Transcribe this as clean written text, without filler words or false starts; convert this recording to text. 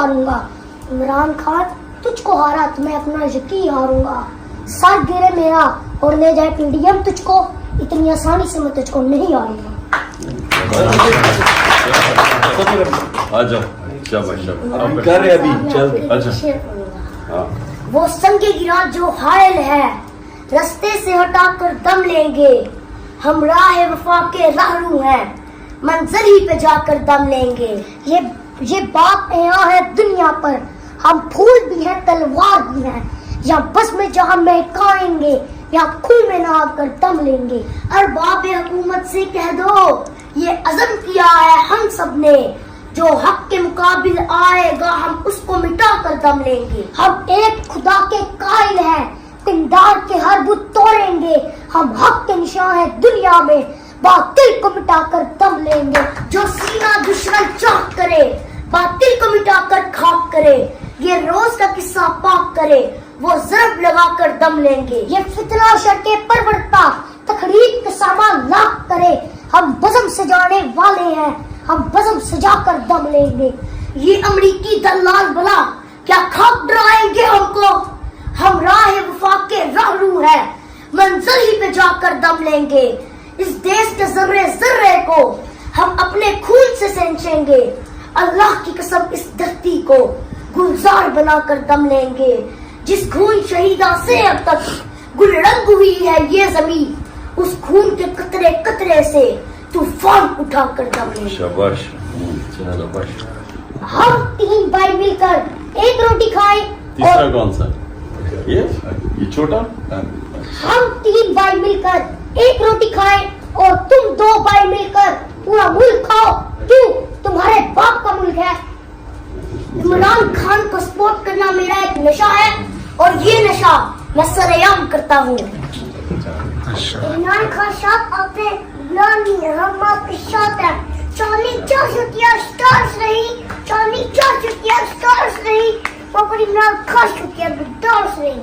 हारूंगा। इमरान खान तुझको हारा तो मैं अपना यकीन हारूंगा। सर गिरे मेरा और ले जाए पीडीएम तुझको, इतनी आसानी से मैं तुझको नहीं हारूंगा। आजा शाबाश शाबाश कर रहे अभी चल अच्छा हाँ वो संगे गिरा जो हायल है, रास्ते से हटाकर दम लेंगे। हम राह वफा के राहरू हैं, मंजिल ही पे जाकर दम लेंगे। ये बात यहाँ है दुनिया पर, हम फूल भी हैं तलवार भी हैं। या बस में जहाँ महकाएंगे या खून में नहा कर दम लेंगे। अरबाब हुकूमत से कह दो ये अज़म किया है हम सब ने, जो हक के मुकाबिल आएगा हम उसको मिटा कर दम लेंगे। हम एक खुदा के कायल हैं, तिंदार के हर बुत तोड़ेंगे। हम हक के निशान हैं दुनिया में, बातिल को मिटा कर दम लेंगे। जो सीना दुश्मन चाक करे, बातिल को मिटा कर खाक करे। ये रोज का किस्सा पाक करे, वो ज़रब लगा कर दम लेंगे। ये फितना शर्के परवरता तकरीब के सामान लाख करे। हम बज़म सजाने वाले हैं, हम बज़म सजा कर दम लेंगे। ये अमरीकी दलाल बला क्या खाक डराएंगे हमको। हम राह वफा के राहरू हैं, मंजिल ही पे जाकर दम लेंगे। इस देश के जर्रे जर्रे को हम अपने खून से सेंचेंगे। अल्लाह की कसम इस धरती को गुलजार बनाकर दम लेंगे। जिस खून शहीदा से अब तक गुलरंग हुई है ये जमीन, उस खून के कतरे कतरे से तूफान उठा कर दम लेंगे। शाबाश शाबाश हम 3 भाई मिलकर एक रोटी खाएं तीसरा कौन सा ये छोटा हम 3 भाई मिलकर एक रोटी खाएं और तुम 2 भाई मिलकर पूरा मुल्क खाओ। क्यों? तुम्हारे बाप का मुल्क है। इमरान खान को सपोर्ट करना मेरा एक नशा है और ये नशा मैं सरेआम करता हूँ। इमरान खान साहब आपने हम आपके साथ हैं। चांदी 4 छुट्टियाँ स्टार्स रही, चांदी 4 छुट्टियाँ स्टार्स रही, और इमरान खान छुट्टियाँ स्टार्स रही।